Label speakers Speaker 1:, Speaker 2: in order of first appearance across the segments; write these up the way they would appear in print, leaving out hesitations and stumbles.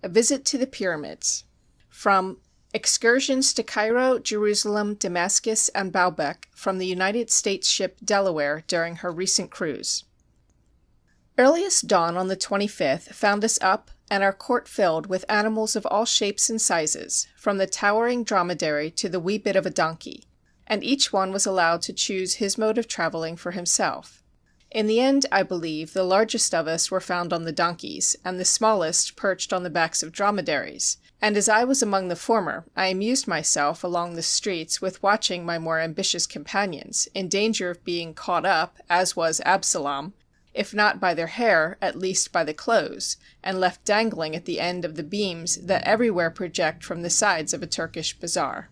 Speaker 1: A Visit to the Pyramids. From Excursions to Cairo, Jerusalem, Damascus, and Baalbek from the United States ship Delaware during her recent cruise. Earliest dawn on the 25th found us up and our court filled with animals of all shapes and sizes, from the towering dromedary to the wee bit of a donkey, and each one was allowed to choose his mode of traveling for himself. In the end, I believe, the largest of us were found on the donkeys, and the smallest perched on the backs of dromedaries, and as I was among the former, I amused myself along the streets with watching my more ambitious companions, in danger of being caught up, as was Absalom, if not by their hair, at least by the clothes, and left dangling at the end of the beams that everywhere project from the sides of a Turkish bazaar.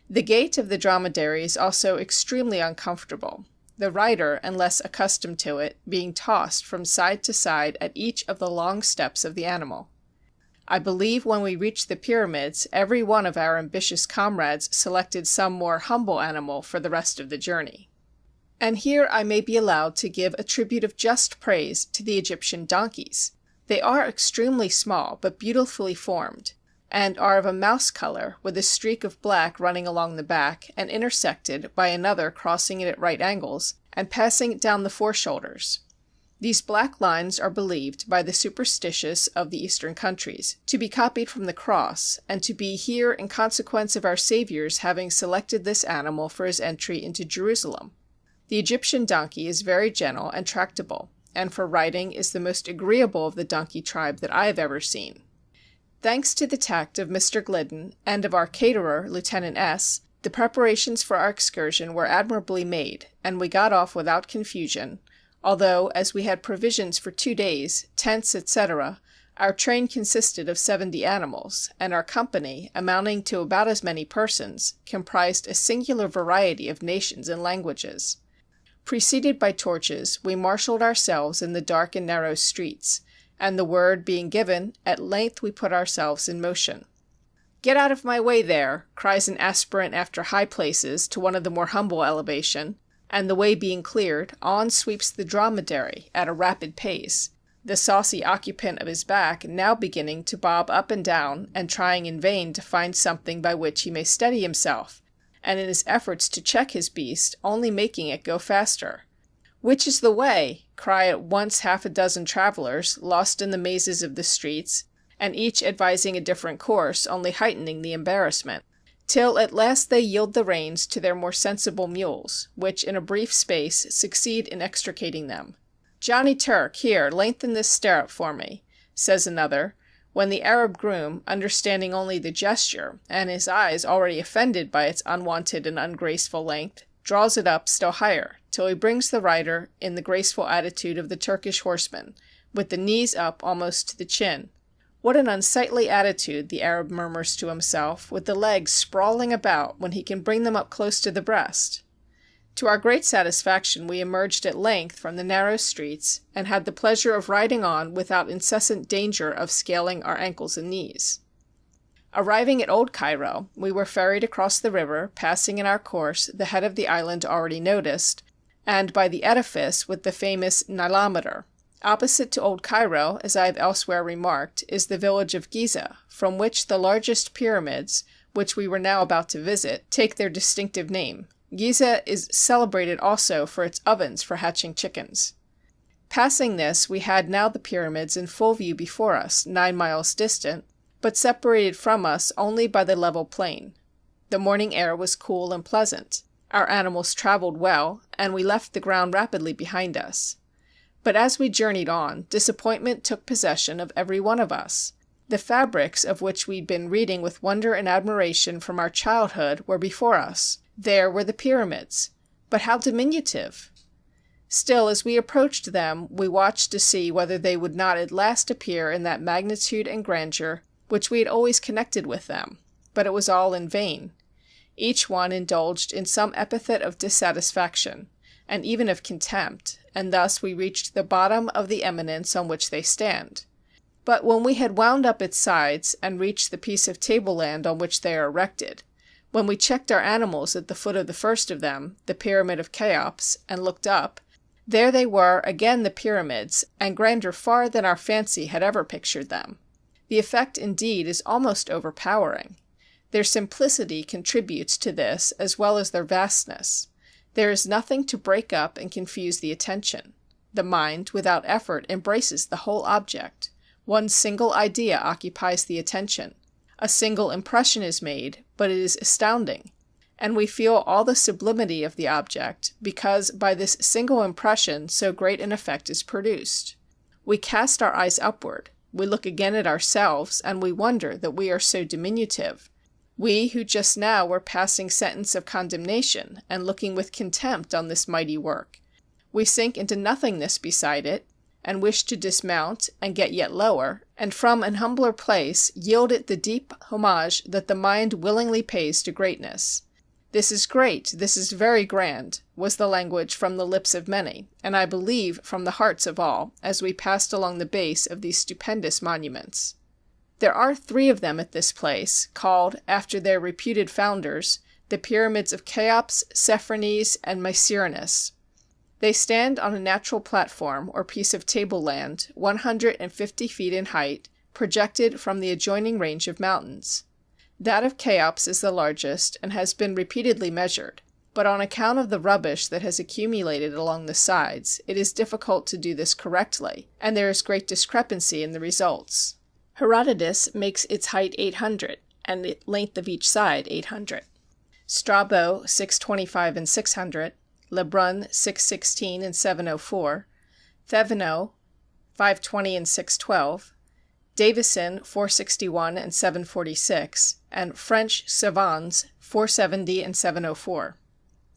Speaker 1: The gait of the dromedary is also extremely uncomfortable, the rider, unless accustomed to it, being tossed from side to side at each of the long steps of the animal. I believe when we reached the pyramids, every one of our ambitious comrades selected some more humble animal for the rest of the journey. And here I may be allowed to give a tribute of just praise to the Egyptian donkeys. They are extremely small, but beautifully formed, and are of a mouse color, with a streak of black running along the back, and intersected by another crossing it at right angles, and passing down the foreshoulders. These black lines are believed by the superstitious of the Eastern countries to be copied from the cross, and to be here in consequence of our Saviour's having selected this animal for his entry into Jerusalem. The Egyptian donkey is very gentle and tractable, and for riding is the most agreeable of the donkey tribe that I have ever seen. Thanks to the tact of Mr. Glidden and of our caterer, Lieutenant S., the preparations for our excursion were admirably made, and we got off without confusion, although, as we had provisions for 2 days, tents, etc., our train consisted of 70 animals, and our company, amounting to about as many persons, comprised a singular variety of nations and languages. Preceded by torches, we marshalled ourselves in the dark and narrow streets, and the word being given, at length we put ourselves in motion. "Get out of my way there!" cries an aspirant after high places to one of the more humble elevation, and the way being cleared, on sweeps the dromedary at a rapid pace, the saucy occupant of his back now beginning to bob up and down, and trying in vain to find something by which he may steady himself, and in his efforts to check his beast only making it go faster. "Which is the way?" cry at once half a dozen travellers, lost in the mazes of the streets, and each advising a different course, only heightening the embarrassment, till at last they yield the reins to their more sensible mules, which in a brief space succeed in extricating them. "Johnny Turk, here, lengthen this stirrup for me," says another, when the Arab groom, understanding only the gesture, and his eyes already offended by its unwonted and ungraceful length, draws it up still higher, till he brings the rider in the graceful attitude of the Turkish horseman, with the knees up almost to the chin. What an unsightly attitude, the Arab murmurs to himself, with the legs sprawling about when he can bring them up close to the breast. To our great satisfaction we emerged at length from the narrow streets, and had the pleasure of riding on without incessant danger of scaling our ankles and knees. Arriving at Old Cairo, we were ferried across the river, passing in our course the head of the island already noticed, and by the edifice with the famous Nilometer. Opposite to Old Cairo, as I have elsewhere remarked, is the village of Giza, from which the largest pyramids, which we were now about to visit, take their distinctive name. Giza is celebrated also for its ovens for hatching chickens. Passing this, we had now the pyramids in full view before us, 9 miles distant, but separated from us only by the level plain. The morning air was cool and pleasant. Our animals travelled well, and we left the ground rapidly behind us. But as we journeyed on, disappointment took possession of every one of us. The fabrics of which we'd been reading with wonder and admiration from our childhood were before us. There were the pyramids. But how diminutive! Still, as we approached them, we watched to see whether they would not at last appear in that magnitude and grandeur which we had always connected with them. But it was all in vain. Each one indulged in some epithet of dissatisfaction, and even of contempt, and thus we reached the bottom of the eminence on which they stand. But when we had wound up its sides, and reached the piece of tableland on which they are erected, when we checked our animals at the foot of the first of them, the Pyramid of Cheops, and looked up, there they were again the pyramids, and grander far than our fancy had ever pictured them. The effect, indeed, is almost overpowering. Their simplicity contributes to this as well as their vastness. There is nothing to break up and confuse the attention. The mind, without effort, embraces the whole object. One single idea occupies the attention. A single impression is made, but it is astounding. And we feel all the sublimity of the object, because by this single impression so great an effect is produced. We cast our eyes upward. We look again at ourselves, and we wonder that we are so diminutive. We who just now were passing sentence of condemnation, and looking with contempt on this mighty work. We sink into nothingness beside it, and wish to dismount, and get yet lower, and from an humbler place yield it the deep homage that the mind willingly pays to greatness. "This is great, this is very grand," was the language from the lips of many, and I believe from the hearts of all, as we passed along the base of these stupendous monuments. There are 3 of them at this place, called, after their reputed founders, the Pyramids of Cheops, Cephrenes, and Mycerinus. They stand on a natural platform, or piece of tableland, 150 feet in height, projected from the adjoining range of mountains. That of Cheops is the largest, and has been repeatedly measured, but on account of the rubbish that has accumulated along the sides, it is difficult to do this correctly, and there is great discrepancy in the results. Herodotus makes its height 800, and the length of each side 800. Strabo 625 and 600, Lebrun 616 and 704, Thevenot 520 and 612, Davison 461 and 746, and French savans 470 and 704.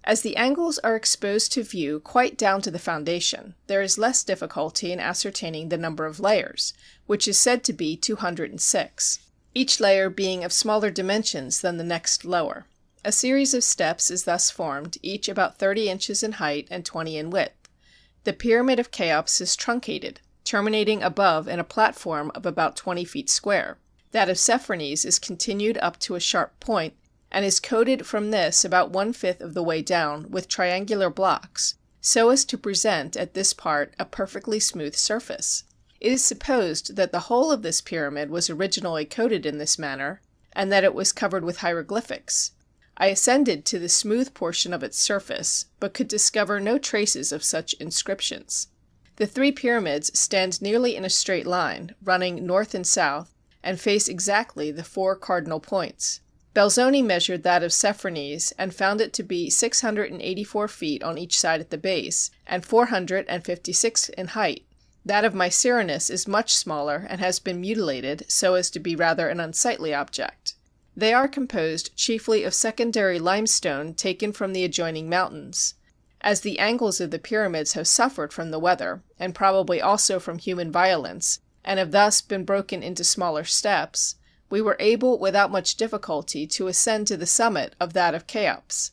Speaker 1: As the angles are exposed to view quite down to the foundation, there is less difficulty in ascertaining the number of layers, which is said to be 206, each layer being of smaller dimensions than the next lower. A series of steps is thus formed, each about 30 inches in height and 20 in width. The Pyramid of Cheops is truncated, terminating above in a platform of about 20 feet square. That of Cephrenes is continued up to a sharp point, and is coated from this about 1/5 of the way down with triangular blocks, so as to present at this part a perfectly smooth surface. It is supposed that the whole of this pyramid was originally coated in this manner, and that it was covered with hieroglyphics. I ascended to the smooth portion of its surface, but could discover no traces of such inscriptions. The 3 pyramids stand nearly in a straight line, running north and south, and face exactly the 4 cardinal points. Belzoni measured that of Cephrenes, and found it to be 684 feet on each side at the base, and 456 in height. That of Mycerinus is much smaller, and has been mutilated, so as to be rather an unsightly object. They are composed chiefly of secondary limestone taken from the adjoining mountains. As the angles of the pyramids have suffered from the weather, and probably also from human violence, and have thus been broken into smaller steps, we were able without much difficulty to ascend to the summit of that of Cheops.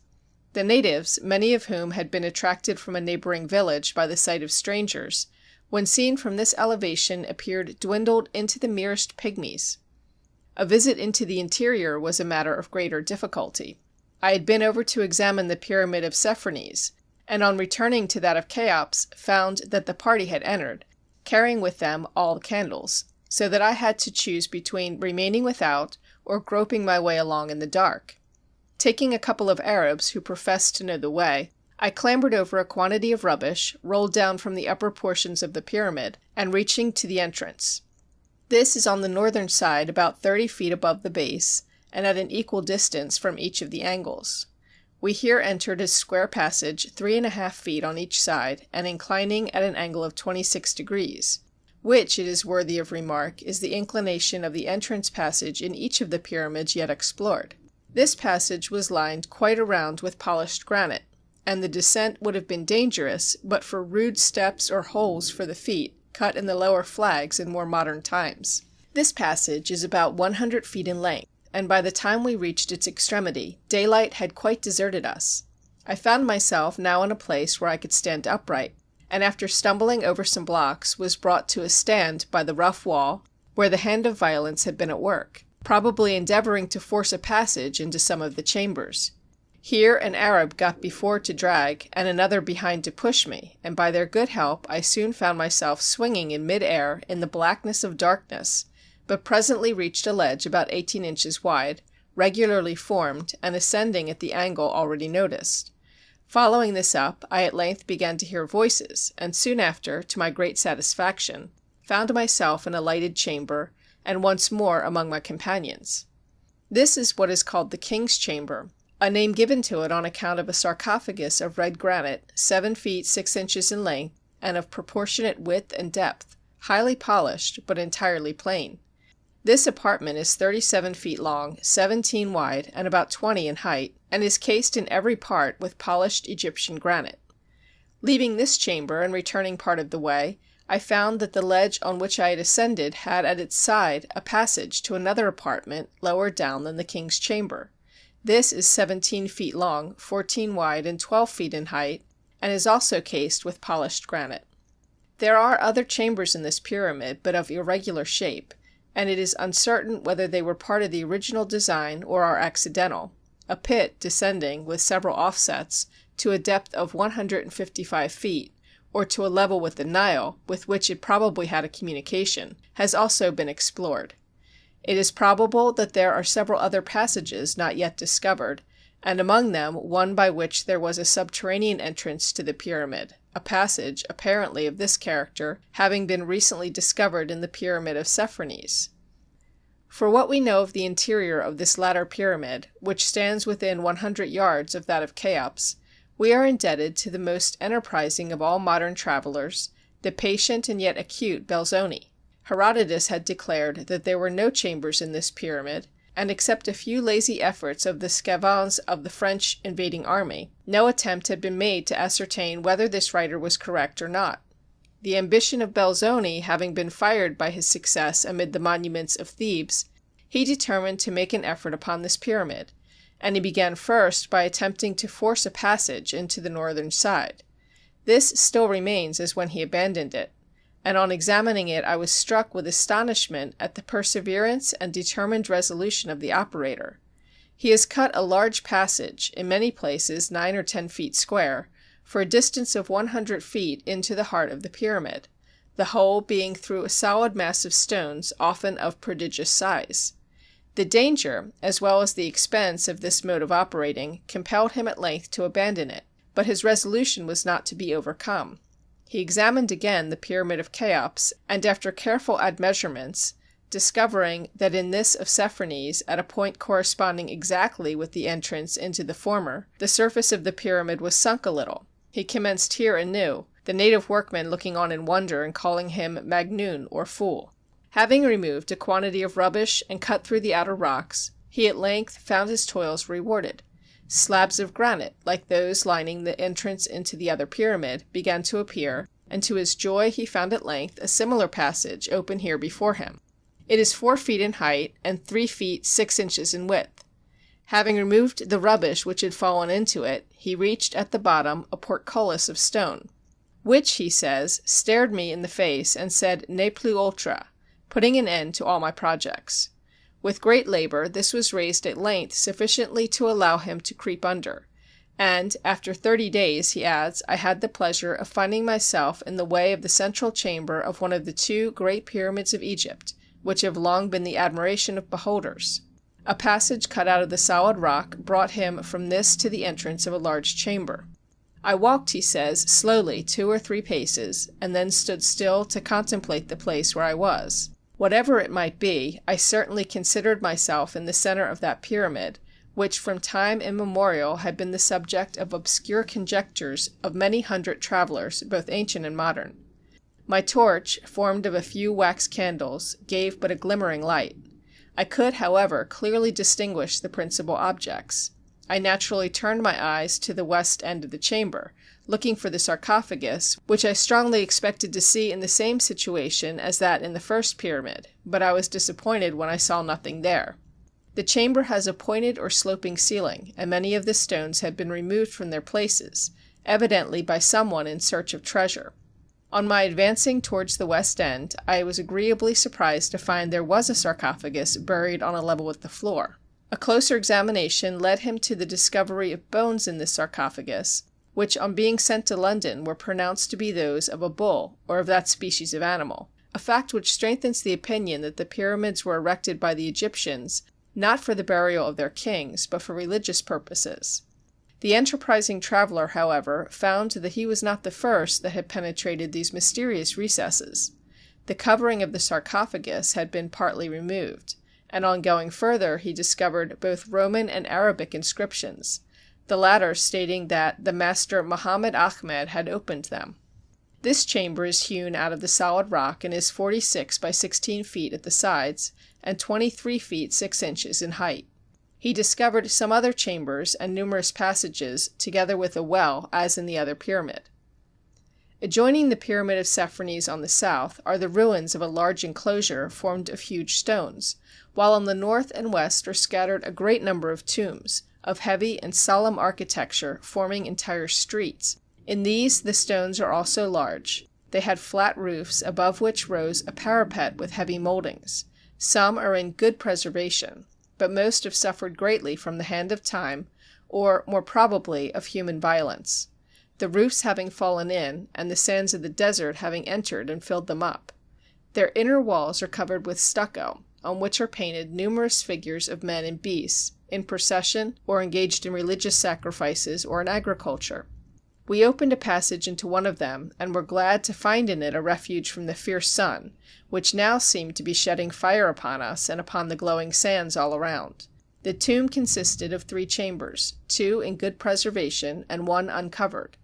Speaker 1: The natives, many of whom had been attracted from a neighboring village by the sight of strangers, when seen from this elevation appeared dwindled into the merest pygmies. A visit into the interior was a matter of greater difficulty. I had been over to examine the Pyramid of Cephrenes, and on returning to that of Cheops found that the party had entered, carrying with them all candles, so that I had to choose between remaining without or groping my way along in the dark. Taking a couple of Arabs who professed to know the way, I clambered over a quantity of rubbish, rolled down from the upper portions of the pyramid, and reaching to the entrance. This is on the northern side about 30 feet above the base, and at an equal distance from each of the angles. We here entered a square passage 3½ feet on each side, and inclining at an angle of 26 degrees, which, it is worthy of remark, is the inclination of the entrance passage in each of the pyramids yet explored. This passage was lined quite around with polished granite, and the descent would have been dangerous but for rude steps or holes for the feet cut in the lower flags in more modern times. This passage is about 100 feet in length, and by the time we reached its extremity, daylight had quite deserted us. I found myself now in a place where I could stand upright, and after stumbling over some blocks was brought to a stand by the rough wall, where the hand of violence had been at work, probably endeavoring to force a passage into some of the chambers. Here an Arab got before to drag, and another behind to push me, and by their good help I soon found myself swinging in mid-air in the blackness of darkness, but presently reached a ledge about 18 inches wide, regularly formed, and ascending at the angle already noticed. Following this up, I at length began to hear voices, and soon after, to my great satisfaction, found myself in a lighted chamber, and once more among my companions. This is what is called the King's Chamber, a name given to it on account of a sarcophagus of red granite, 7 feet 6 inches in length, and of proportionate width and depth, highly polished, but entirely plain. This apartment is 37 feet long, 17 wide, and about 20 in height, and is cased in every part with polished Egyptian granite. Leaving this chamber and returning part of the way, I found that the ledge on which I had ascended had at its side a passage to another apartment lower down than the King's Chamber. This is 17 feet long, 14 wide, and 12 feet in height, and is also cased with polished granite. There are other chambers in this pyramid, but of irregular shape, and it is uncertain whether they were part of the original design or are accidental. A pit descending, with several offsets, to a depth of 155 feet, or to a level with the Nile, with which it probably had a communication, has also been explored. It is probable that there are several other passages not yet discovered, and among them one by which there was a subterranean entrance to the pyramid, a passage, apparently of this character, having been recently discovered in the Pyramid of Sepharnes. For what we know of the interior of this latter pyramid, which stands within 100 yards of that of Cheops, we are indebted to the most enterprising of all modern travelers, the patient and yet acute Belzoni. Herodotus had declared that there were no chambers in this pyramid, and except a few lazy efforts of the sçavans of the French invading army, no attempt had been made to ascertain whether this writer was correct or not. The ambition of Belzoni having been fired by his success amid the monuments of Thebes, he determined to make an effort upon this pyramid, and he began first by attempting to force a passage into the northern side. This still remains as when he abandoned it, and on examining it I was struck with astonishment at the perseverance and determined resolution of the operator. He has cut a large passage, in many places 9 or 10 feet square, for a distance of 100 feet into the heart of the pyramid, the whole being through a solid mass of stones, often of prodigious size. The danger, as well as the expense of this mode of operating, compelled him at length to abandon it, but his resolution was not to be overcome. He examined again the Pyramid of Cheops, and after careful admeasurements, discovering that in this of Sepharnes, at a point corresponding exactly with the entrance into the former, the surface of the pyramid was sunk a little, he commenced here anew, the native workmen looking on in wonder and calling him Magnoon, or fool. Having removed a quantity of rubbish and cut through the outer rocks, he at length found his toils rewarded. Slabs of granite, like those lining the entrance into the other pyramid, began to appear, and to his joy he found at length a similar passage open here before him. It is 4 feet in height, and 3 feet 6 inches in width. Having removed the rubbish which had fallen into it, he reached at the bottom a portcullis of stone, which, he says, stared me in the face and said ne plus ultra, putting an end to all my projects. With great labor this was raised at length sufficiently to allow him to creep under, and after 30 days, he adds, I had the pleasure of finding myself in the way of the central chamber of one of the 2 great pyramids of Egypt, which have long been the admiration of beholders. A passage cut out of the solid rock brought him from this to the entrance of a large chamber. I walked, he says, slowly 2 or 3 paces, and then stood still to contemplate the place where I was. Whatever it might be, I certainly considered myself in the center of that pyramid, which from time immemorial had been the subject of obscure conjectures of many hundred travelers, both ancient and modern. My torch, formed of a few wax candles, gave but a glimmering light. I could, however, clearly distinguish the principal objects. I naturally turned my eyes to the west end of the chamber, looking for the sarcophagus, which I strongly expected to see in the same situation as that in the first pyramid, but I was disappointed when I saw nothing there. The chamber has a pointed or sloping ceiling, and many of the stones had been removed from their places, evidently by someone in search of treasure. On my advancing towards the west end, I was agreeably surprised to find there was a sarcophagus buried on a level with the floor. A closer examination led him to the discovery of bones in this sarcophagus, which on being sent to London were pronounced to be those of a bull, or of that species of animal. a fact which strengthens the opinion that the pyramids were erected by the Egyptians not for the burial of their kings, but for religious purposes. The enterprising traveler, however, found that he was not the first that had penetrated these mysterious recesses. The covering of the sarcophagus had been partly removed, and on going further he discovered both Roman and Arabic inscriptions, the latter stating that the master Muhammad Ahmed had opened them. This chamber is hewn out of the solid rock and is 46 by 16 feet at the sides and 23 feet 6 inches in height. He discovered some other chambers and numerous passages, together with a well, as in the other pyramid. Adjoining the Pyramid of Sepharnes on the south are the ruins of a large enclosure formed of huge stones, while on the north and west are scattered a great number of tombs, of heavy and solemn architecture forming entire streets. In these the stones are also large. They had flat roofs, above which rose a parapet with heavy moldings. Some are in good preservation, but most have suffered greatly from the hand of time, or, more probably, of human violence, the roofs having fallen in, and the sands of the desert having entered and filled them up. Their inner walls are covered with stucco, on which are painted numerous figures of men and beasts, in procession, or engaged in religious sacrifices or in agriculture. We opened a passage into one of them, and were glad to find in it a refuge from the fierce sun, which now seemed to be shedding fire upon us and upon the glowing sands all around. The tomb consisted of 3 chambers, 2 in good preservation and 1 uncovered,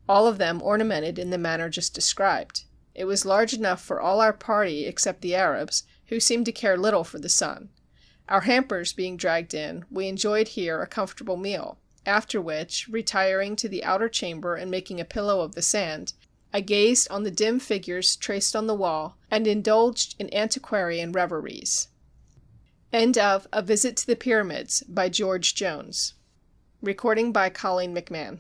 Speaker 1: all of them ornamented in the manner just described. It was large enough for all our party except the Arabs, who seemed to care little for the sun. Our hampers being dragged in, we enjoyed here a comfortable meal, after which, retiring to the outer chamber and making a pillow of the sand, I gazed on the dim figures traced on the wall and indulged in antiquarian reveries. End of A Visit to the Pyramids by George Jones. Recording by Colleen McMahon.